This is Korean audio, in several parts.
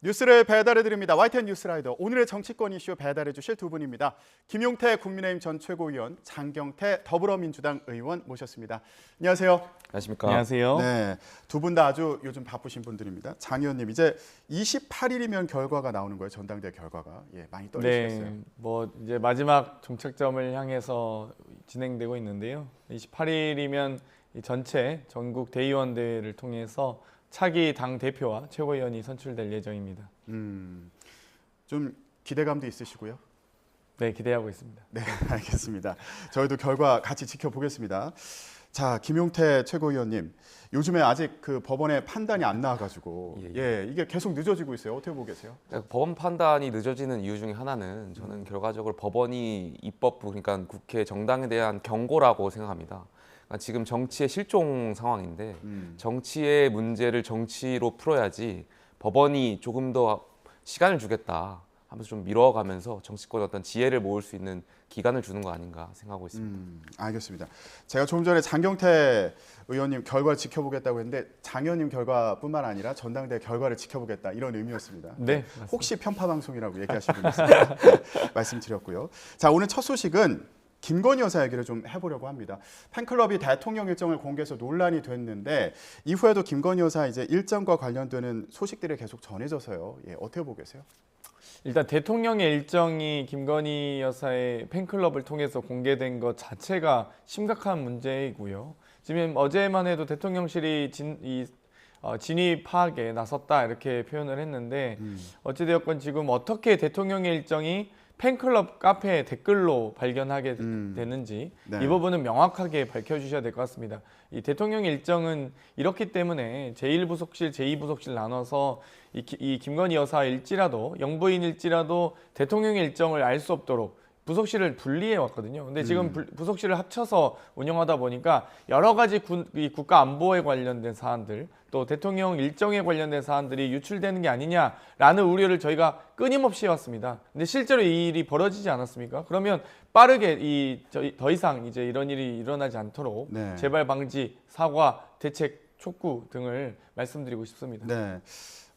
뉴스를 배달해드립니다. YTN 뉴스라이더. 오늘의 정치권 이슈 배달해주실 두 분입니다. 김용태 국민의힘 전 최고위원, 장경태 더불어민주당 의원 모셨습니다. 안녕하세요. 안녕하십니까. 안녕하세요. 네, 두 분 다 아주 요즘 바쁘신 분들입니다. 장 의원님, 이제 28일이면 결과가 나오는 거예요. 전당대 결과가. 예, 많이 떨리시겠어요. 네, 뭐 이제 마지막 종착점을 향해서 진행되고 있는데요. 28일이면 전체 전국 대의원 대회를 통해서 차기 당 대표와 최고위원이 선출될 예정입니다. 좀 기대감도 있으시고요. 네, 기대하고 있습니다. 네, 알겠습니다. 저희도 결과 같이 지켜보겠습니다. 자, 김용태 최고위원님, 요즘에 아직 그 법원의 판단이 안 나와가지고 이게 계속 늦어지고 있어요. 어떻게 보고 계세요? 법원 판단이 늦어지는 이유 중에 하나는 저는 결과적으로 법원이 입법부, 그러니까 국회 정당에 대한 경고라고 생각합니다. 그러니까 지금 정치의 실종 상황인데 정치의 문제를 정치로 풀어야지 법원이 조금 더 시간을 주겠다 하면서 좀 미뤄가면서 정치권의 어떤 지혜를 모을 수 있는 기간을 주는 거 아닌가 생각하고 있습니다. 알겠습니다. 제가 조금 전에 장경태 의원님 결과를 지켜보겠다고 했는데 장 의원님 결과뿐만 아니라 전당대 결과를 지켜보겠다 이런 의미였습니다. 네, 맞습니다. 혹시 편파 방송이라고 얘기하시는 분 있으면 말씀드렸고요. 자, 오늘 첫 소식은 김건희 여사 얘기를 좀 해보려고 합니다. 팬클럽이 대통령 일정을 공개해서 논란이 됐는데 이후에도 김건희 여사 이제 일정과 관련되는 소식들이 계속 전해져서요. 예, 어떻게 보고 계세요? 일단 대통령의 일정이 김건희 여사의 팬클럽을 통해서 공개된 것 자체가 심각한 문제이고요. 지금 어제만 해도 대통령실이 진위 파악에 나섰다 이렇게 표현을 했는데 어찌되었건 지금 어떻게 대통령의 일정이 팬클럽 카페 댓글로 발견하게 되는지 네. 이 부분은 명확하게 밝혀주셔야 될 것 같습니다. 이 대통령의 일정은 이렇기 때문에 제1부속실, 제2부속실 나눠서 이 김건희 여사일지라도 영부인일지라도 대통령의 일정을 알 수 없도록 부속실을 분리해 왔거든요. 근데 지금 부속실을 합쳐서 운영하다 보니까 여러 가지 이 국가 안보에 관련된 사안들 또 대통령 일정에 관련된 사안들이 유출되는 게 아니냐라는 우려를 저희가 끊임없이 해왔습니다. 근데 실제로 이 일이 벌어지지 않았습니까? 그러면 빠르게 더 이상 이제 이런 일이 일어나지 않도록 네. 재발 방지, 사과, 대책, 촉구 등을 말씀드리고 싶습니다. 네.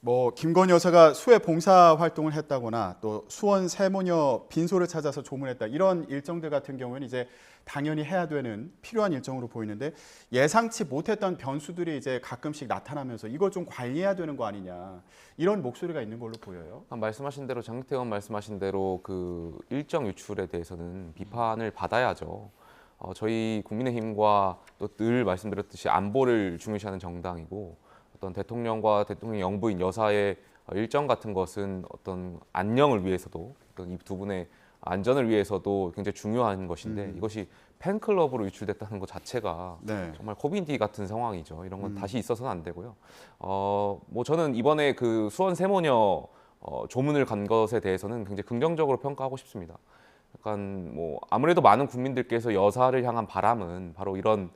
뭐 김건희 여사가 수해 봉사 활동을 했다거나 또 수원 세모녀 빈소를 찾아서 조문했다 이런 일정들 같은 경우는 이제 당연히 해야 되는 필요한 일정으로 보이는데 예상치 못했던 변수들이 이제 가끔씩 나타나면서 이걸 좀 관리해야 되는 거 아니냐 이런 목소리가 있는 걸로 보여요. 말씀하신 대로 장경태 의원 말씀하신 대로 그 일정 유출에 대해서는 비판을 받아야죠. 저희 국민의힘과 또 늘 말씀드렸듯이 안보를 중요시하는 정당이고 어떤 대통령과 대통령 영부인 여사의 일정 같은 것은 어떤 안녕을 위해서도 어떤 이 두 분의 안전을 위해서도 굉장히 중요한 것인데 이것이 팬클럽으로 유출됐다는 것 자체가 네. 정말 코미디 같은 상황이죠. 이런 건 다시 있어서는 안 되고요. 뭐 저는 이번에 그 수원 세모녀 조문을 간 것에 대해서는 굉장히 긍정적으로 평가하고 싶습니다. 약간 뭐 아무래도 많은 국민들께서 여사를 향한 바람은 바로 이런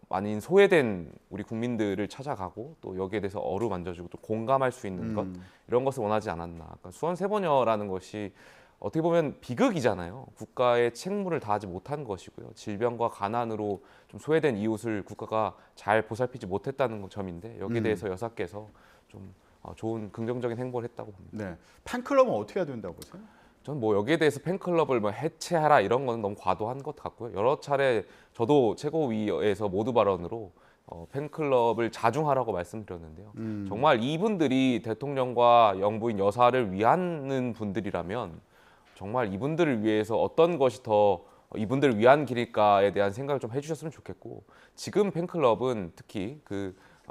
많이 소외된 우리 국민들을 찾아가고 또 여기에 대해서 어루만져주고 또 공감할 수 있는 것 이런 것을 원하지 않았나. 그러니까 수원 세모녀라는 것이 어떻게 보면 비극이잖아요. 국가의 책무를 다하지 못한 것이고요. 질병과 가난으로 좀 소외된 이웃을 국가가 잘 보살피지 못했다는 점인데 여기에 대해서 여사께서 좀 좋은 긍정적인 행보를 했다고 봅니다. 네. 팬클럽은 어떻게 해야 된다고 보세요? 저는 뭐 여기에 대해서 팬클럽을 뭐 해체하라 이런 건 너무 과도한 것 같고요. 여러 차례 저도 최고위에서 모두 발언으로 팬클럽을 자중하라고 말씀드렸는데요. 정말 이분들이 대통령과 영부인 여사를 위하는 분들이라면 정말 이분들을 위해서 어떤 것이 더 이분들을 위한 길일까에 대한 생각을 좀 해주셨으면 좋겠고 지금 팬클럽은 특히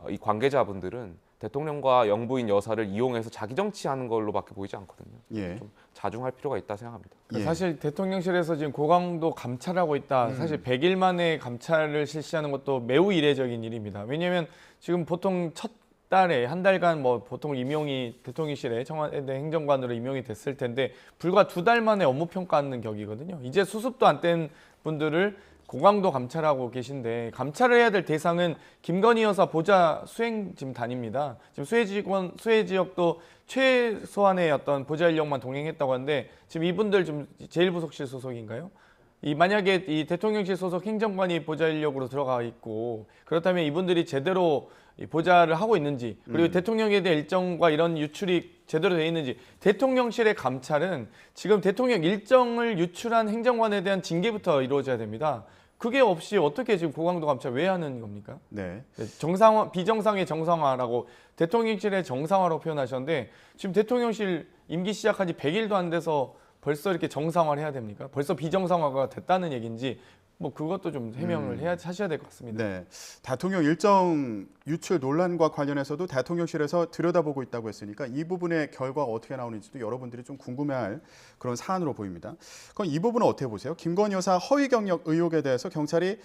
이 관계자분들은 대통령과 영부인 여사를 이용해서 자기 정치하는 걸로밖에 보이지 않거든요. 예. 좀 자중할 필요가 있다 생각합니다. 예. 사실 대통령실에서 지금 고강도 감찰하고 있다. 사실 100일 만에 감찰을 실시하는 것도 매우 이례적인 일입니다. 왜냐하면 지금 보통 첫 달에 한 달간 뭐 보통 임용이 대통령실에 청와대 행정관으로 임용이 됐을 텐데 불과 2달 만에 업무 평가하는 격이거든요. 이제 수습도 안 뗀 분들을 고강도 감찰하고 계신데 감찰을 해야 될 대상은 김건희 여사 보좌 수행진단입니다. 지금 수해 지역도 최소한의 어떤 보좌 인력만 동행했다고 하는데 지금 이분들 좀 제1부속실 소속인가요? 이 만약에 이 대통령실 소속 행정관이 보좌 인력으로 들어가 있고 그렇다면 이분들이 제대로 이 보좌를 하고 있는지 그리고 대통령에 대한 일정과 이런 유출이 제대로 돼 있는지 대통령실의 감찰은 지금 대통령 일정을 유출한 행정관에 대한 징계부터 이루어져야 됩니다. 그게 없이 어떻게 지금 고강도 감찰 왜 하는 겁니까? 네. 정상화, 비정상의 정상화라고 대통령실의 정상화로 표현하셨는데 지금 대통령실 임기 시작한 지 100일도 안 돼서 벌써 이렇게 정상화를 해야 됩니까? 벌써 비정상화가 됐다는 얘기인지 뭐 그것도 좀 해명을 하셔야 될 것 같습니다. 네. 대통령 일정 유출 논란과 관련해서도 대통령실에서 들여다보고 있다고 했으니까 이 부분의 결과가 어떻게 나오는지도 여러분들이 좀 궁금해할 그런 사안으로 보입니다. 그럼 이 부분은 어떻게 보세요? 김건희 여사 허위 경력 의혹에 대해서 경찰이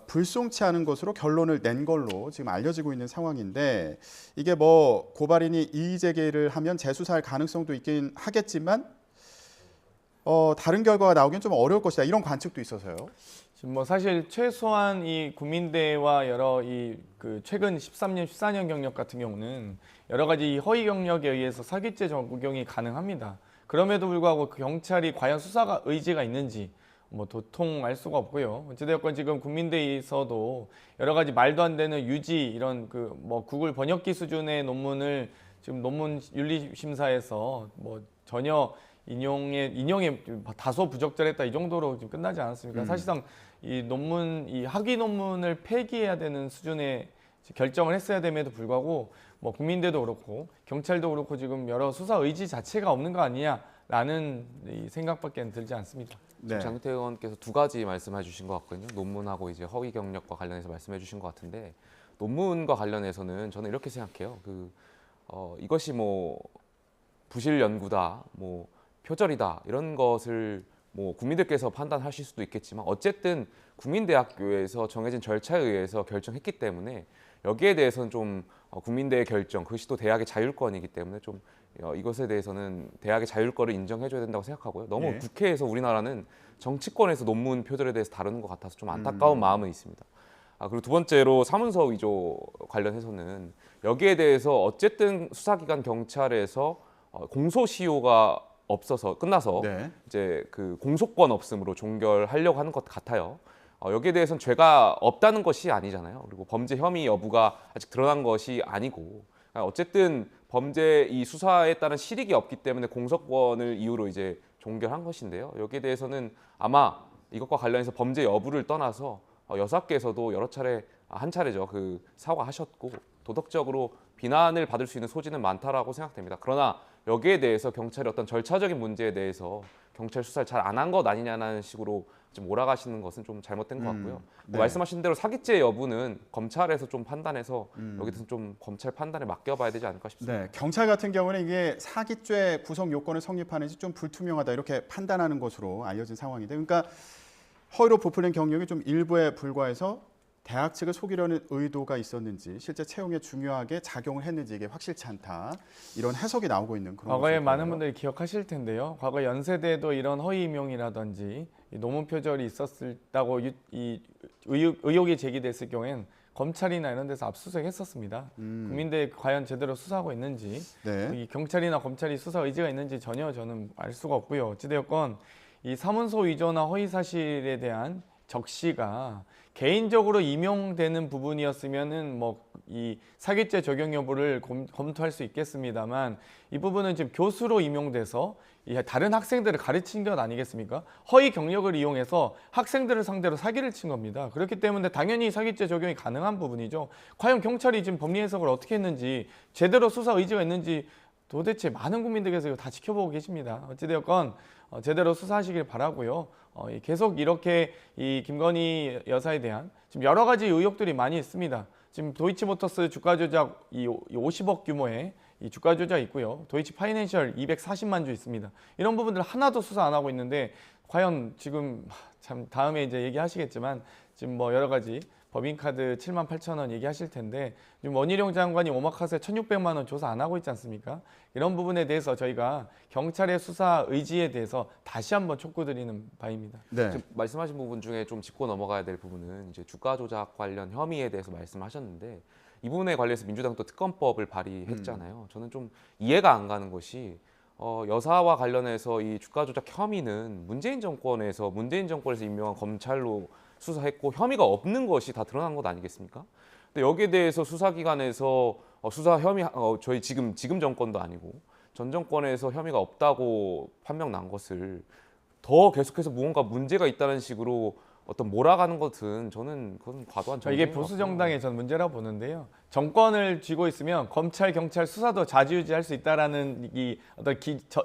불송치 않은 것으로 결론을 낸 걸로 지금 알려지고 있는 상황인데 이게 뭐 고발인이 이의 제기를 하면 재수사할 가능성도 있긴 하겠지만 다른 결과가 나오기는 좀 어려울 것이다. 이런 관측도 있어서요. 지금 뭐 사실 최소한 이 국민대와 여러 그 최근 13년, 14년 경력 같은 경우는 여러 가지 이 허위 경력에 의해서 사기죄 적용이 가능합니다. 그럼에도 불구하고 그 경찰이 과연 수사가 의지가 있는지 뭐 도통 알 수가 없고요. 어찌되었건 지금 국민대에서도 여러 가지 말도 안 되는 유지 이런 그 뭐 구글 번역기 수준의 논문을 지금 논문 윤리심사에서 뭐 전혀 인용에 다소 부적절했다 이 정도로 지금 끝나지 않았습니까? 사실상 이 논문, 이 학위 논문을 폐기해야 되는 수준의 결정을 했어야 됨에도 불구하고 뭐 국민대도 그렇고 경찰도 그렇고 지금 여러 수사 의지 자체가 없는 거 아니냐라는 이 생각밖에 들지 않습니다. 네. 장윤태 의원께서 두 가지 말씀해 주신 것 같거든요. 논문하고 이제 허위 경력과 관련해서 말씀해 주신 것 같은데 논문과 관련해서는 저는 이렇게 생각해요. 이것이 뭐 부실 연구다, 뭐 표절이다 이런 것을 뭐 국민들께서 판단하실 수도 있겠지만 어쨌든 국민대학교에서 정해진 절차에 의해서 결정했기 때문에 여기에 대해서는 좀 국민대의 결정, 그것이 또 대학의 자율권이기 때문에 좀 이것에 대해서는 대학의 자율권을 인정해줘야 된다고 생각하고요. 너무 예. 국회에서 우리나라는 정치권에서 논문 표절에 대해서 다루는 것 같아서 좀 안타까운 마음은 있습니다. 그리고 두 번째로 사문서 위조 관련해서는 여기에 대해서 어쨌든 수사기관 경찰에서 공소시효가 끝나서 네. 이제 그 공소권 없음으로 종결하려고 하는 것 같아요. 여기에 대해서는 죄가 없다는 것이 아니잖아요. 그리고 범죄 혐의 여부가 아직 드러난 것이 아니고 어쨌든 범죄 이 수사에 따른 실익이 없기 때문에 공소권을 이유로 이제 종결한 것인데요. 여기에 대해서는 아마 이것과 관련해서 범죄 여부를 떠나서 여사께서도 여러 차례 한 차례죠. 그 사과하셨고 도덕적으로 비난을 받을 수 있는 소지는 많다라고 생각됩니다. 그러나 여기에 대해서 경찰이 어떤 절차적인 문제에 대해서 경찰 수사를 잘 안 한 것 아니냐는 식으로 좀 몰아가시는 것은 좀 잘못된 것 같고요. 네. 말씀하신 대로 사기죄 여부는 검찰에서 좀 판단해서 여기서 좀 검찰 판단에 맡겨봐야 되지 않을까 싶습니다. 네, 경찰 같은 경우는 이게 사기죄 구성 요건을 성립하는지 좀 불투명하다 이렇게 판단하는 것으로 알려진 상황인데, 그러니까 허위로 부풀린 경력이 좀 일부에 불과해서 대학 측을 속이려는 의도가 있었는지 실제 채용에 중요하게 작용을 했는지 이게 확실치 않다 이런 해석이 나오고 있는 그런 과거에 것으로 많은 보여요. 분들이 기억하실 텐데요. 과거 연세대도 이런 허위 임용이라든지 이 논문 표절이 있었다고 이 의혹이 제기됐을 경우엔 검찰이나 이런 데서 압수수색했었습니다. 국민대 과연 제대로 수사하고 있는지 네. 이 경찰이나 검찰이 수사 의지가 있는지 전혀 저는 알 수가 없고요. 어찌되었건 이 사문서 위조나 허위 사실에 대한 적시가 개인적으로 임용되는 부분이었으면은 뭐 이 사기죄 적용 여부를 검토할 수 있겠습니다만 이 부분은 지금 교수로 임용돼서 이 다른 학생들을 가르친 것 아니겠습니까? 허위 경력을 이용해서 학생들을 상대로 사기를 친 겁니다. 그렇기 때문에 당연히 사기죄 적용이 가능한 부분이죠. 과연 경찰이 지금 법리 해석을 어떻게 했는지 제대로 수사 의지가 있는지 도대체 많은 국민들께서 다 지켜보고 계십니다. 어찌되었건 제대로 수사하시길 바라고요. 계속 이렇게 이 김건희 여사에 대한 지금 여러 가지 의혹들이 많이 있습니다. 지금 도이치모터스 주가 조작 이 50억 규모의 이 주가 조작이 있고요. 도이치 파이낸셜 240만 주 있습니다. 이런 부분들 하나도 수사 안 하고 있는데 과연 지금 참 다음에 이제 얘기하시겠지만 지금 뭐 여러 가지 법인카드 7만 8천 원 얘기하실 텐데 지금 원희룡 장관이 오마카세 1,600만 원 조사 안 하고 있지 않습니까? 이런 부분에 대해서 저희가 경찰의 수사 의지에 대해서 다시 한번 촉구드리는 바입니다. 네. 지금 말씀하신 부분 중에 좀 짚고 넘어가야 될 부분은 이제 주가 조작 관련 혐의에 대해서 말씀하셨는데 이 부분에 관련해서 민주당도 특검법을 발의했잖아요. 저는 좀 이해가 안 가는 것이 여사와 관련해서 이 주가 조작 혐의는 문재인 정권에서 임명한 검찰로 수사했고 혐의가 없는 것이 다 드러난 것 아니겠습니까? 근데 여기에 대해서 수사기관에서 수사 혐의 저희 지금 정권도 아니고 전 정권에서 혐의가 없다고 판명 난 것을 더 계속해서 무언가 문제가 있다는 식으로 어떤 몰아가는 것은 저는 그건 과도한 정쟁인 이게 것 보수 같고요. 정당의 전 문제라고 보는데요. 정권을 쥐고 있으면 검찰, 경찰 수사도 좌지우지할 수 있다라는 이 어떤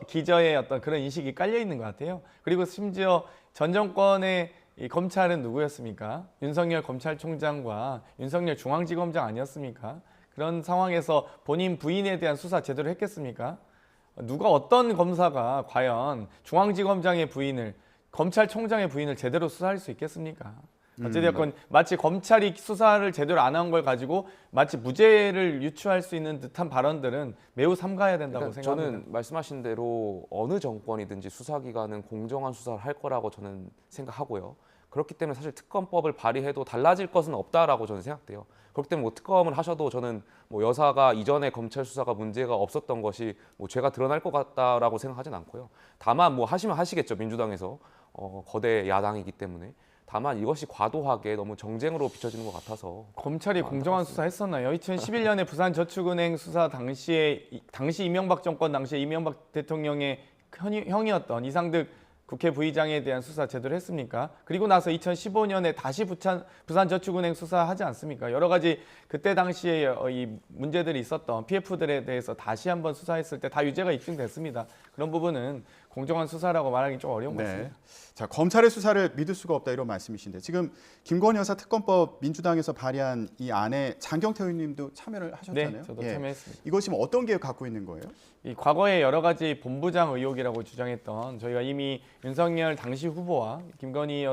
기저의 어떤 그런 인식이 깔려 있는 것 같아요. 그리고 심지어 전 정권의 이 검찰은 누구였습니까? 윤석열 검찰총장과 윤석열 중앙지검장 아니었습니까? 그런 상황에서 본인 부인에 대한 수사 제대로 했겠습니까? 누가 어떤 검사가 과연 중앙지검장의 부인을 검찰총장의 부인을 제대로 수사할 수 있겠습니까? 어찌되었건 마치 검찰이 수사를 제대로 안 한 걸 가지고 마치 무죄를 유추할 수 있는 듯한 발언들은 매우 삼가해야 된다고 그러니까 생각합니다. 저는 말씀하신 대로 어느 정권이든지 수사기관은 공정한 수사를 할 거라고 저는 생각하고요. 그렇기 때문에 사실 특검법을 발의해도 달라질 것은 없다라고 저는 생각돼요. 그렇기 때문에 뭐 특검을 하셔도 저는 뭐 여사가 이전에 검찰 수사가 문제가 없었던 것이 뭐 죄가 드러날 것 같다라고 생각하진 않고요. 다만 뭐 하시면 하시겠죠. 민주당에서 거대 야당이기 때문에. 다만 이것이 과도하게 너무 정쟁으로 비춰지는 것 같아서 검찰이 공정한 수사 했었나요? 2011년에 부산저축은행 수사 당시 이명박 정권 당시에 이명박 대통령의 형이었던 이상득 국회 부의장에 대한 수사 제대로 했습니까? 그리고 나서 2015년에 다시 부산저축은행 수사하지 않습니까? 여러 가지 그때 당시에 이 문제들이 있었던 PF들에 대해서 다시 한번 수사했을 때 다 유죄가 입증됐습니다. 그런 부분은 공정한 수사라고 말하기 좀 어려운 것 같습니다. 자, 검찰의 수사를 믿을 수가 없다 이런 말씀이신데 지금 김건희 여사 특검법 민주당에서 발의한 이 안에 장경태 의원님도 참여를 하셨잖아요. 네, 저도 참여했습니다. 이것이 뭐 어떤 계획 갖고 있는 거예요? 이 과거에 여러 가지 본부장 의혹이라고 주장했던 저희가 이미 윤석열 당시 후보와 김건희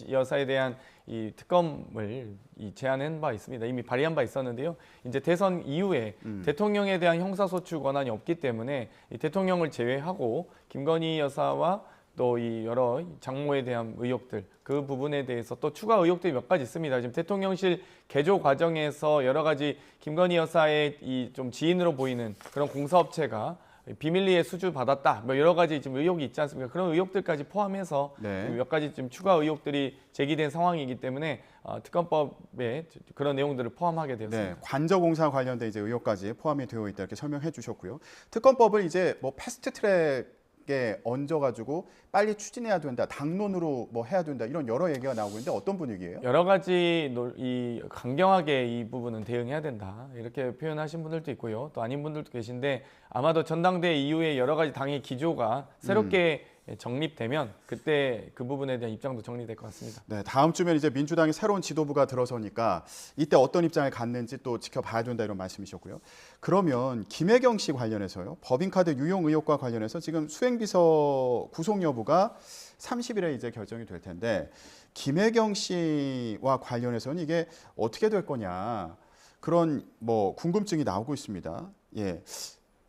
여사에 대한 이 특검을 제안한 바 있습니다. 이미 발의한 바 있었는데요. 이제 대선 이후에 대통령에 대한 형사소추 권한이 없기 때문에 이 대통령을 제외하고 김건희 여사와 또 이 여러 장모에 대한 의혹들 그 부분에 대해서 또 추가 의혹들이 몇 가지 있습니다. 지금 대통령실 개조 과정에서 여러 가지 김건희 여사의 이 좀 지인으로 보이는 그런 공사업체가 비밀리에 수주 받았다. 뭐 여러 가지 지금 의혹이 있지 않습니까? 그런 의혹들까지 포함해서 몇 가지 좀 추가 의혹들이 제기된 상황이기 때문에 특검법에 그런 내용들을 포함하게 되었습니다. 네, 관저공사 관련된 이제 의혹까지 포함이 되어 있다 이렇게 설명해 주셨고요. 특검법을 이제 뭐 패스트트랙에 얹어가지고 빨리 추진해야 된다, 당론으로 뭐 해야 된다 이런 여러 얘기가 나오고 있는데 어떤 분위기예요? 여러 가지 강경하게 이 부분은 대응해야 된다 이렇게 표현하신 분들도 있고요. 또 아닌 분들도 계신데 아마도 전당대회 이후에 여러 가지 당의 기조가 새롭게 정립되면 그때 그 부분에 대한 입장도 정리될 것 같습니다. 네, 다음 주면 이제 민주당이 새로운 지도부가 들어서니까 이때 어떤 입장을 갖는지 또 지켜봐야 된다 이런 말씀이셨고요. 그러면 김혜경 씨 관련해서요. 법인카드 유용 의혹과 관련해서 지금 수행비서 구속 여부가 30일에 이제 결정이 될 텐데 김혜경 씨와 관련해서는 이게 어떻게 될 거냐 그런 뭐 궁금증이 나오고 있습니다. 예,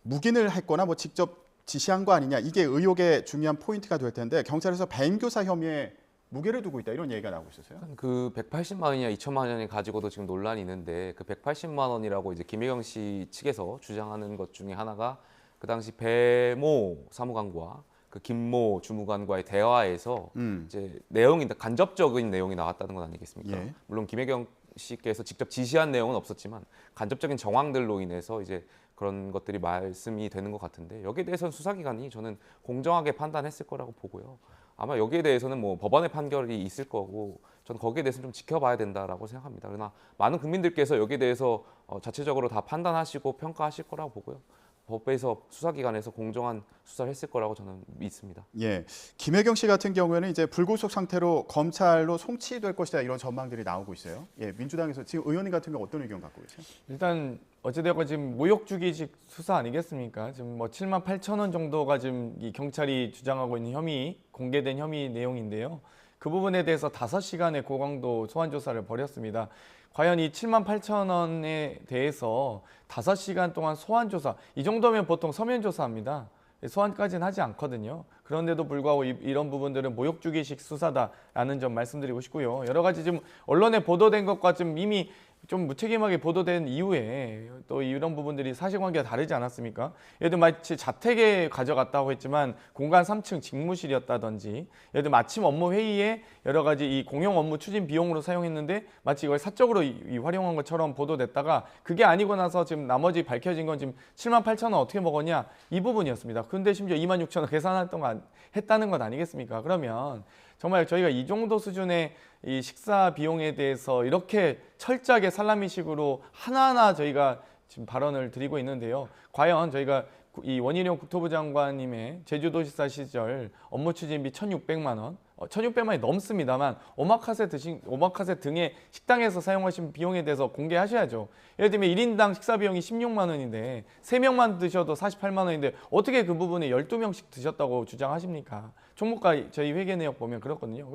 묵인을 했거나 뭐 직접 지시한 거 아니냐 이게 의혹의 중요한 포인트가 될 텐데 경찰에서 배임 교사 혐의에 무게를 두고 있다 이런 얘기가 나오고 있었어요. 그 180만 원이냐 2천만 원이 가지고도 지금 논란이 있는데 그 180만 원이라고 이제 김혜경 씨 측에서 주장하는 것 중에 하나가 그 당시 배모 사무관과 그 김모 주무관과의 대화에서 이제 내용이 간접적인 내용이 나왔다는 건 아니겠습니까? 예. 물론 김혜경 씨께서 직접 지시한 내용은 없었지만 간접적인 정황들로 인해서 이제 그런 것들이 말씀이 되는 것 같은데 여기에 대해서는 수사기관이 저는 공정하게 판단했을 거라고 보고요. 아마 여기에 대해서는 뭐 법원의 판결이 있을 거고 저는 거기에 대해서는 좀 지켜봐야 된다라고 생각합니다. 그러나 많은 국민들께서 여기에 대해서 자체적으로 다 판단하시고 평가하실 거라고 보고요. 법에서 수사기관에서 공정한 수사를 했을 거라고 저는 믿습니다. 예, 김혜경 씨 같은 경우에는 이제 불구속 상태로 검찰로 송치될 것이다 이런 전망들이 나오고 있어요. 예, 민주당에서 지금 의원님 같은 경우 어떤 의견 갖고 계세요? 일단 어찌되었건 지금 모욕주기식 수사 아니겠습니까? 지금 뭐 7만 8천 원 정도가 지금 이 경찰이 주장하고 있는 혐의 공개된 혐의 내용인데요. 그 부분에 대해서 5시간의 고강도 소환 조사를 벌였습니다. 과연 이 7만 8천 원에 대해서 5시간 동안 소환 조사 이 정도면 보통 서면 조사합니다. 소환까지는 하지 않거든요. 그런데도 불구하고 이런 부분들은 모욕주기식 수사다라는 점 말씀드리고 싶고요. 여러 가지 지금 언론에 보도된 것과 좀 이미 좀 무책임하게 보도된 이후에 또 이런 부분들이 사실관계가 다르지 않았습니까? 예를 들어 마치 자택에 가져갔다고 했지만 공간 3층 직무실이었다든지 예를 들어 마침 업무 회의에 여러 가지 이 공용 업무 추진 비용으로 사용했는데 마치 이걸 사적으로 활용한 것처럼 보도됐다가 그게 아니고 나서 지금 나머지 밝혀진 건 지금 7만 8천 원 어떻게 먹었냐 이 부분이었습니다. 근데 심지어 2만 6천 원 계산했던 거 했다는 것 아니겠습니까? 그러면 정말 저희가 이 정도 수준의 이 식사 비용에 대해서 이렇게 철저하게 살라미식으로 하나하나 저희가 지금 발언을 드리고 있는데요. 과연 저희가 이 원희룡 국토부 장관님의 제주도지사 시절 업무 추진비 1,600만 원, 1,600만 원이 넘습니다만 오마카세 등의 식당에서 사용하신 비용에 대해서 공개하셔야죠. 예를 들면 1인당 식사 비용이 16만 원인데 3명만 드셔도 48만 원인데 어떻게 그 부분에 12명씩 드셨다고 주장하십니까? 총무과 저희 회계 내역 보면 그렇거든요.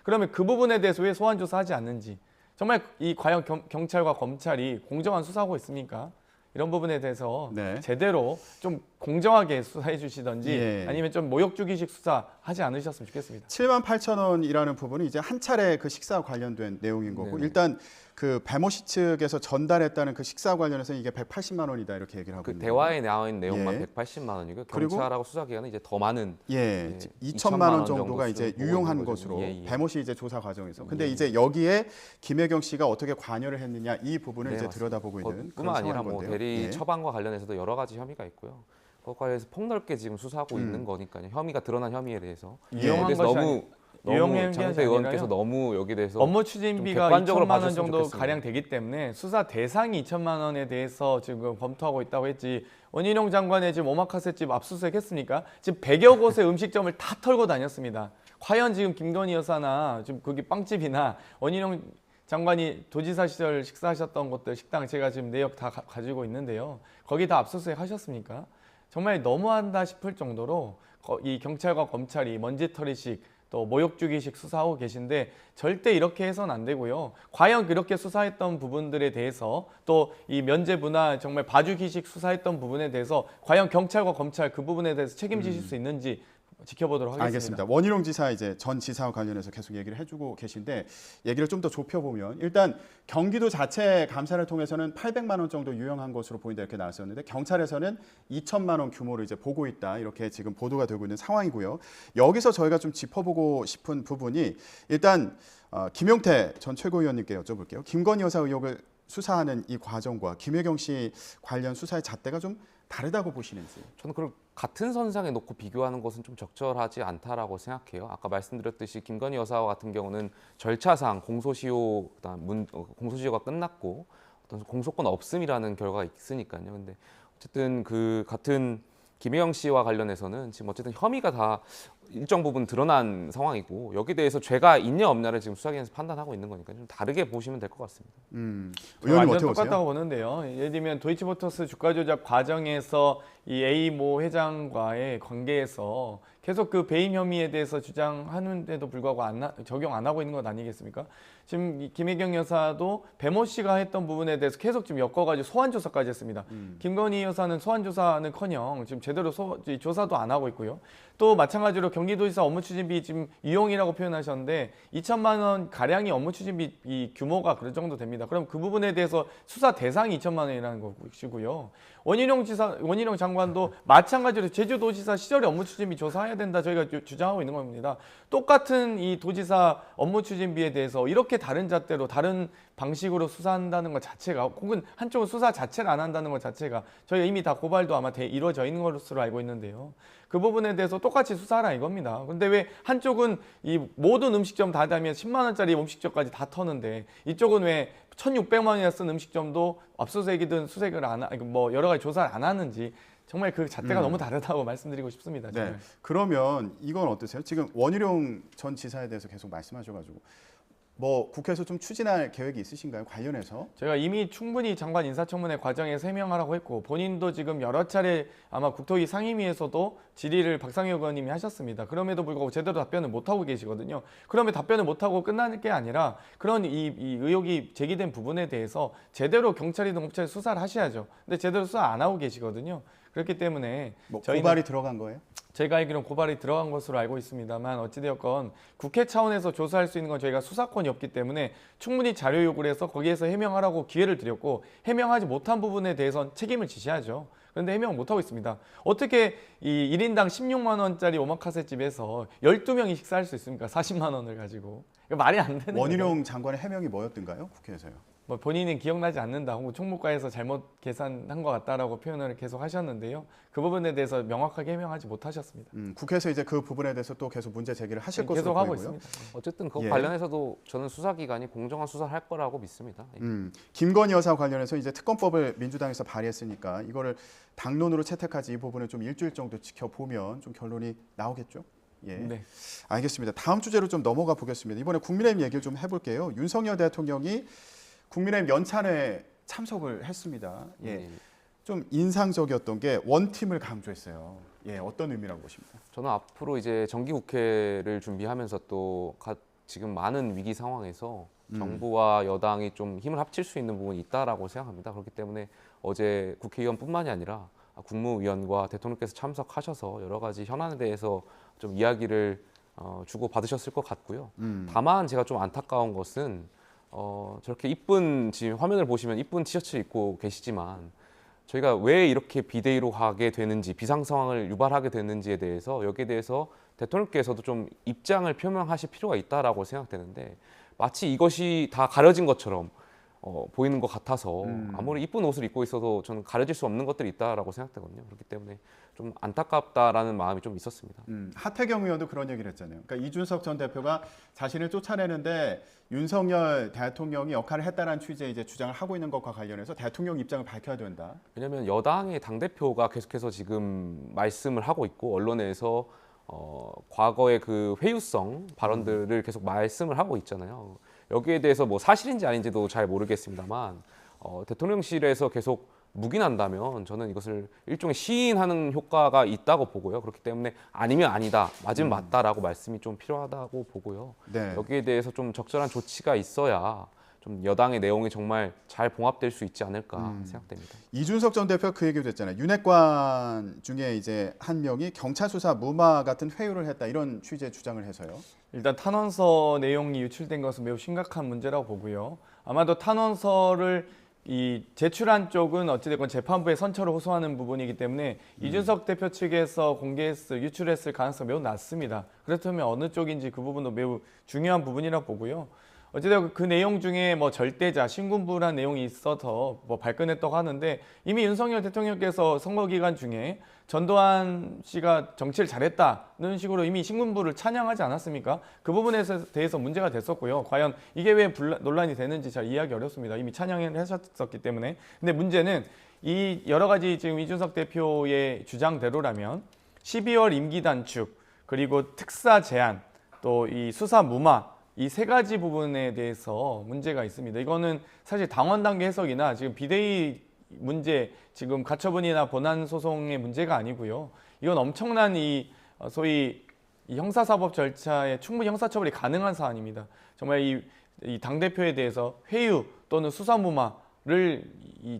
그러면 그 부분에 대해서 왜 소환 조사하지 않는지 정말 이 과연 경찰과 검찰이 공정한 수사하고 있습니까? 이런 부분에 대해서 네. 제대로 좀 공정하게 수사해 주시던지 예. 아니면 좀 모욕주기식 수사하지 않으셨으면 좋겠습니다. 7만 8천 원이라는 부분은 이제 한 차례 그 식사 관련된 내용인 거고 네네. 일단 그 배모씨 측에서 전달했다는 그 식사 관련해서는 이게 180만 원이다 이렇게 얘기를 하고 그 있는 대화에 나와 있는 내용만 예. 180만 원이고요. 그리고 경찰하고 수사기관은 이제 더 많은 예, 예, 2천만 원 2천만 정도가 원 이제 정도 유용한 보고 있는 것으로 거죠. 예, 예. 배모씨 이제 조사 과정에서. 근데 예, 이제 여기에 김혜경 씨가 어떻게 관여를 했느냐 이 부분을 네, 이제 맞습니다. 들여다보고 있는 뿐만 아니라 상황인 뭐 건데요. 대리 예. 처방과 관련해서도 여러 가지 혐의가 있고요. 그것과 관련해서 폭넓게 지금 수사하고 있는 거니까요. 혐의가 드러난 혐의에 대해서 이용한 그래서 것이 이용한 게 장대 아니라요? 의원께서 너무 여기에 대해서 업무 좀 추진비가 객관적으로 2천만 원 봐줬으면 정도 좋겠습니다. 가량 되기 때문에 수사 대상이 2천만 원에 대해서 지금 검토하고 있다고 했지 원희룡 장관의 지금 오마카세집 압수수색했습니까? 지금 100여 곳의 음식점을 다 털고 다녔습니다. 과연 지금 김건희 여사나 지금 거기 빵집이나 원희룡 장관이 도지사 시절 식사하셨던 곳들 식당 제가 지금 내역 다 가지고 있는데요. 거기 다 압수수색 하셨습니까? 정말 너무한다 싶을 정도로 이 경찰과 검찰이 먼지털이식 또 모욕주기식 수사하고 계신데 절대 이렇게 해서는 안 되고요. 과연 그렇게 수사했던 부분들에 대해서 또 이 면죄부나 정말 봐주기식 수사했던 부분에 대해서 과연 경찰과 검찰 그 부분에 대해서 책임지실 수 있는지 지켜보도록 하겠습니다. 알겠습니다. 원희룡 지사 이제 전 지사와 관련해서 계속 얘기를 해주고 계신데 얘기를 좀 더 좁혀보면 일단 경기도 자체 감사를 통해서는 800만 원 정도 유용한 것으로 보인다 이렇게 나왔었는데 경찰에서는 2천만 원 규모로 이제 보고 있다 이렇게 지금 보도가 되고 있는 상황이고요. 여기서 저희가 좀 짚어보고 싶은 부분이 일단 김용태 전 최고위원님께 여쭤볼게요. 김건희 여사 의혹을 수사하는 이 과정과 김혜경 씨 관련 수사의 잣대가 좀 다르다고 보시는지. 저는 그걸 같은 선상에 놓고 비교하는 것은 좀 적절하지 않다라고 생각해요. 아까 말씀드렸듯이 김건희 여사와 같은 경우는 절차상 공소시효 공소시효가 끝났고 어떤 공소권 없음이라는 결과가 있으니까요. 근데 어쨌든 그 같은 김혜경 씨와 관련해서는 지금 어쨌든 혐의가 다 일정 부분 드러난 상황이고 여기에 대해서 죄가 있냐 없냐를 지금 수사기관에서 판단하고 있는 거니까 좀 다르게 보시면 될 것 같습니다. 의원님 완전 어떻게 보세요? 똑같다고 보는데요. 예를 들면 도이치모터스 주가 조작 과정에서 이 A 모 회장과의 관계에서 계속 그 배임 혐의에 대해서 주장하는데도 불구하고 적용 안 하고 있는 것 아니겠습니까? 지금 이 김혜경 여사도 배모 씨가 했던 부분에 대해서 계속 지금 엮어가지고 소환 조사까지 했습니다. 김건희 여사는 소환 조사는커녕 지금 제대로 조사도 안 하고 있고요. 또 마찬가지로 경기도지사 업무추진비 지금 유용이라고 표현하셨는데 2천만 원 가량이 업무추진비 이 규모가 그럴 정도 됩니다. 그럼 그 부분에 대해서 수사 대상이 2천만 원이라는 것이고요. 원희룡 장관도 마찬가지로 제주도지사 시절에 업무추진비 조사해야 된다 저희가 주장하고 있는 겁니다. 똑같은 이 도지사 업무추진비에 대해서 이렇게 다른 잣대로 다른 방식으로 수사한다는 것 자체가 혹은 한쪽은 수사 자체를 안 한다는 것 자체가 저희가 이미 다 고발도 아마 이루어져 있는 것으로 알고 있는데요. 그 부분에 대해서 똑같이 수사하라 이겁니다. 근데 왜 한쪽은 이 모든 음식점 다 하면 10만 원짜리 음식점까지 다 터는데 이쪽은 왜 1,600만 원이나 쓴 음식점도 압수수색이든 수색을 뭐 여러 가지 조사를 안 하는지 정말 그 잣대가 너무 다르다고 말씀드리고 싶습니다. 정말. 네. 그러면 이건 어떠세요? 지금 원희룡 전 지사에 대해서 계속 말씀하셔가지고 뭐 국회에서 좀 추진할 계획이 있으신가요? 관련해서? 제가 이미 충분히 장관 인사청문회 과정에 세명하라고 했고 본인도 지금 여러 차례 아마 국토위 상임위에서도 질의를 박상현 의원님이 하셨습니다. 그럼에도 불구하고 제대로 답변을 못하고 계시거든요. 그러면 답변을 못하고 끝나는 게 아니라 그런 이 의혹이 제기된 부분에 대해서 제대로 경찰이든 검찰이 수사를 하셔야죠. 근데 제대로 수사 안 하고 계시거든요. 그렇기 때문에 뭐 저희는 고발이 들어간 거예요? 제가 알기로는 고발이 들어간 것으로 알고 있습니다만 어찌되었건 국회 차원에서 조사할 수 있는 건 저희가 수사권이 없기 때문에 충분히 자료 요구를 해서 거기에서 해명하라고 기회를 드렸고 해명하지 못한 부분에 대해서는 책임을 지셔야죠. 그런데 해명 못하고 있습니다. 어떻게 이 1인당 16만 원짜리 오마카세 집에서 12명이 식사할 수 있습니까? 40만 원을 가지고. 이거 말이 안 되는 거예요. 원희룡 장관의 해명이 뭐였던가요? 국회에서요. 뭐 본인은 기억나지 않는다 혹은 총무과에서 잘못 계산한 것 같다라고 표현을 계속 하셨는데요. 그 부분에 대해서 명확하게 해명하지 못하셨습니다. 국회에서 이제 그 부분에 대해서 또 계속 문제 제기를 하실 것으로 계속 하고 보이고요. 있습니다. 어쨌든 그 예. 관련해서도 저는 수사기관이 공정한 수사를 할 거라고 믿습니다. 김건희 여사 관련해서 이제 특검법을 민주당에서 발의했으니까 이거를 당론으로 채택하지 이 부분을 좀 일주일 정도 지켜보면 좀 결론이 나오겠죠. 예, 네. 알겠습니다. 다음 주제로 좀 넘어가 보겠습니다. 이번에 국민의힘 얘기를 좀 해볼게요. 윤석열 대통령이 국민의힘 연찬회에 참석을 했습니다. 예, 좀 인상적이었던 게 원팀을 강조했어요. 예, 어떤 의미라고 보십니까? 저는 앞으로 이제 정기국회를 준비하면서 또 지금 많은 위기 상황에서 정부와 여당이 좀 힘을 합칠 수 있는 부분이 있다라고 생각합니다. 그렇기 때문에 어제 국회의원뿐만이 아니라 국무위원과 대통령께서 참석하셔서 여러 가지 현안에 대해서 좀 이야기를 주고 받으셨을 것 같고요. 다만 제가 좀 안타까운 것은 저렇게 이쁜 지금 화면을 보시면 이쁜 티셔츠를 입고 계시지만 저희가 왜 이렇게 비대위로 가게 되는지 비상 상황을 유발하게 됐는지에 대해서 여기에 대해서 대통령께서도 좀 입장을 표명하실 필요가 있다라고 생각되는데 마치 이것이 다 가려진 것처럼 보이는 것 같아서 아무리 이쁜 옷을 입고 있어도 저는 가려질 수 없는 것들이 있다라고 생각되거든요. 그렇기 때문에 좀 안타깝다라는 마음이 좀 있었습니다. 하태경 의원도 그런 얘기를 했잖아요. 그러니까 이준석 전 대표가 자신을 쫓아내는데 윤석열 대통령이 역할을 했다는 취지의 이제 주장을 하고 있는 것과 관련해서 대통령 입장을 밝혀야 된다. 왜냐하면 여당의 당대표가 계속해서 지금 말씀을 하고 있고 언론에서 과거의 그 회유성 발언들을 계속 말씀을 하고 있잖아요. 여기에 대해서 뭐 사실인지 아닌지도 잘 모르겠습니다만 대통령실에서 계속 묵인한다면 저는 이것을 일종의 시인하는 효과가 있다고 보고요. 그렇기 때문에 아니면 아니다, 맞으면 맞다라고 말씀이 좀 필요하다고 보고요. 네. 여기에 대해서 좀 적절한 조치가 있어야 좀 여당의 내용이 정말 잘 봉합될 수 있지 않을까 생각됩니다. 이준석 전 대표가 그 얘기도 했잖아요. 윤핵관 중에 이제 한 명이 경찰 수사 무마 같은 회유를 했다 이런 취지의 주장을 해서요. 일단 탄원서 내용이 유출된 것은 매우 심각한 문제라고 보고요. 아마도 탄원서를 제출한 쪽은 어찌됐건 재판부에 선처를 호소하는 부분이기 때문에 이준석 대표 측에서 유출했을 가능성이 매우 낮습니다. 그렇다면 어느 쪽인지 그 부분도 매우 중요한 부분이라고 보고요. 어찌됐건 그 내용 중에 뭐 절대자, 신군부란 내용이 있어서 뭐 발끈했다고 하는데 이미 윤석열 대통령께서 선거 기간 중에 전두환 씨가 정치를 잘했다는 식으로 이미 신군부를 찬양하지 않았습니까? 그 부분에 대해서 문제가 됐었고요. 과연 이게 왜 논란이 되는지 잘 이해하기 어렵습니다. 이미 찬양을 하셨었기 때문에. 근데 문제는 이 여러 가지 지금 이준석 대표의 주장대로라면 12월 임기 단축 그리고 특사 제한 또 이 수사 무마 이 세 가지 부분에 대해서 문제가 있습니다. 이거는 사실 당원 단계 해석이나 지금 비대위 문제, 지금 가처분이나 본안 소송의 문제가 아니고요. 이건 엄청난 소위 형사사법 절차에 충분히 형사처벌이 가능한 사안입니다. 정말 이 당대표에 대해서 회유 또는 수사무마를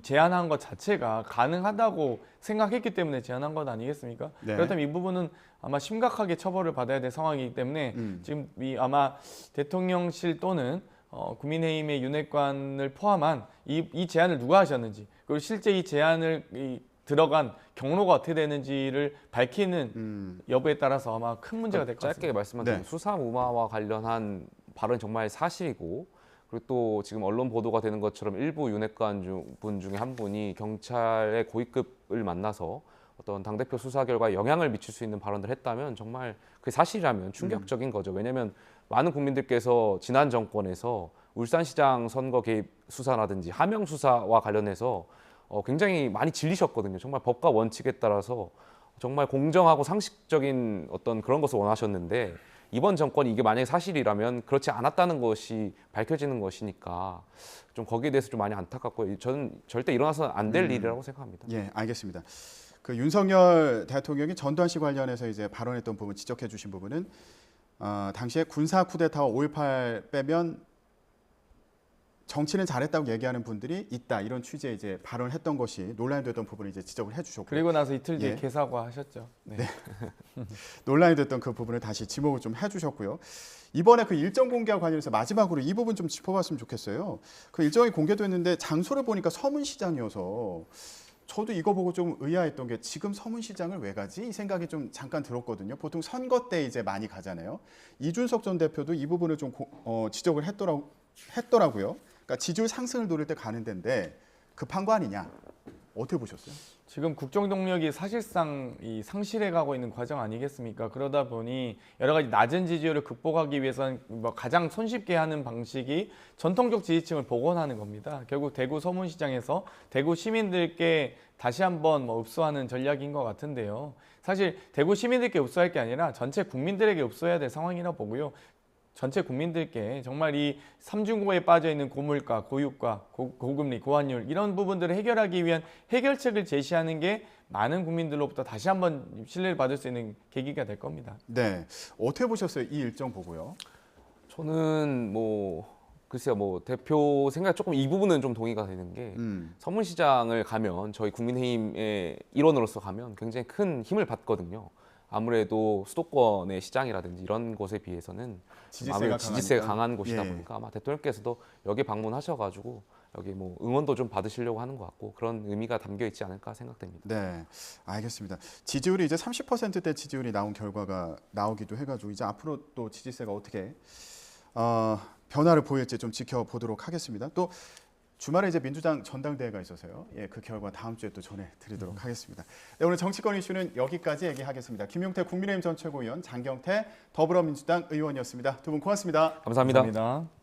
제한한 것 자체가 가능하다고 생각했기 때문에 제한한 것 아니겠습니까? 네. 그렇다면 이 부분은 아마 심각하게 처벌을 받아야 될 상황이기 때문에 지금 아마 대통령실 또는 국민의힘의 윤핵관을 포함한 이 제안을 누가 하셨는지 그리고 실제 이 제안을 들어간 경로가 어떻게 되는지를 밝히는 여부에 따라서 아마 큰 문제가 될 것 같습니다. 짧게 말씀드리면 네. 수사 무마와 관련한 발언이 정말 사실이고 그리고 또 지금 언론 보도가 되는 것처럼 일부 윤핵관 분 중에 한 분이 경찰의 고위급을 만나서 어떤 당대표 수사 결과에 영향을 미칠 수 있는 발언을 했다면 정말 그게 사실이라면 충격적인 거죠. 왜냐하면 많은 국민들께서 지난 정권에서 울산시장 선거 개입 수사라든지 하명 수사와 관련해서 굉장히 많이 질리셨거든요. 정말 법과 원칙에 따라서 정말 공정하고 상식적인 어떤 그런 것을 원하셨는데 이번 정권이 이게 만약에 사실이라면 그렇지 않았다는 것이 밝혀지는 것이니까 좀 거기에 대해서 좀 많이 안타깝고 저는 절대 일어나서는 안 될 일이라고 생각합니다. 예, 알겠습니다. 그 윤석열 대통령이 전두환 씨 관련해서 이제 발언했던 부분 지적해 주신 부분은 당시에 군사 쿠데타와 5.18 빼면 정치는 잘했다고 얘기하는 분들이 있다 이런 취지의 이제 발언을 했던 것이 논란이 됐던 부분을 이제 지적을 해주셨고 그리고 나서 이틀 뒤에 예. 개사과하셨죠. 네. 논란이 됐던 그 부분을 다시 지목을 좀 해주셨고요. 이번에 그 일정 공개와 관련해서 마지막으로 이 부분 좀 짚어봤으면 좋겠어요. 그 일정이 공개됐는데 장소를 보니까 서문시장이어서 저도 이거 보고 좀 의아했던 게 지금 서문시장을 왜 가지? 이 생각이 좀 잠깐 들었거든요. 보통 선거 때 이제 많이 가잖아요. 이준석 전 대표도 이 부분을 좀 지적을 했더라고요. 그러니까 지지율 상승을 노릴 때 가는 데인데 급한 거 아니냐? 어떻게 보셨어요? 지금 국정 동력이 사실상 이 상실해 가고 있는 과정 아니겠습니까? 그러다 보니 여러 가지 낮은 지지율을 극복하기 위해서는 뭐 가장 손쉽게 하는 방식이 전통적 지지층을 복원하는 겁니다. 결국 대구 서문시장에서 대구 시민들께 다시 한번 뭐 읍소하는 전략인 것 같은데요. 사실 대구 시민들께 읍소할 게 아니라 전체 국민들에게 읍소해야 될 상황이라고 보고요. 전체 국민들께 정말 이 삼중고에 빠져 있는 고물가, 고유가, 고금리, 고환율 이런 부분들을 해결하기 위한 해결책을 제시하는 게 많은 국민들로부터 다시 한번 신뢰를 받을 수 있는 계기가 될 겁니다. 네, 어떻게 보셨어요? 이 일정 보고요. 저는 글쎄요, 대표 생각 조금 이 부분은 좀 동의가 되는 게 서문시장을 가면 저희 국민의힘의 일원으로서 가면 굉장히 큰 힘을 받거든요. 아무래도 수도권의 시장이라든지 이런 곳에 비해서는 아무래도 지지세가 강한 곳이다 보니까 아마 대통령께서도 여기 방문하셔가지고 여기 뭐 응원도 좀 받으시려고 하는 것 같고 그런 의미가 담겨 있지 않을까 생각됩니다. 네, 알겠습니다. 지지율이 이제 30%대 지지율이 나온 결과가 나오기도 해가지고 이제 앞으로 또 지지세가 어떻게 변화를 보일지 좀 지켜보도록 하겠습니다. 또 주말에 이제 민주당 전당대회가 있어서요. 예, 그 결과 다음 주에 또 전해드리도록 하겠습니다. 네, 오늘 정치권 이슈는 여기까지 얘기하겠습니다. 김용태 국민의힘 전 최고위원, 장경태 더불어민주당 의원이었습니다. 두 분 고맙습니다. 감사합니다. 감사합니다.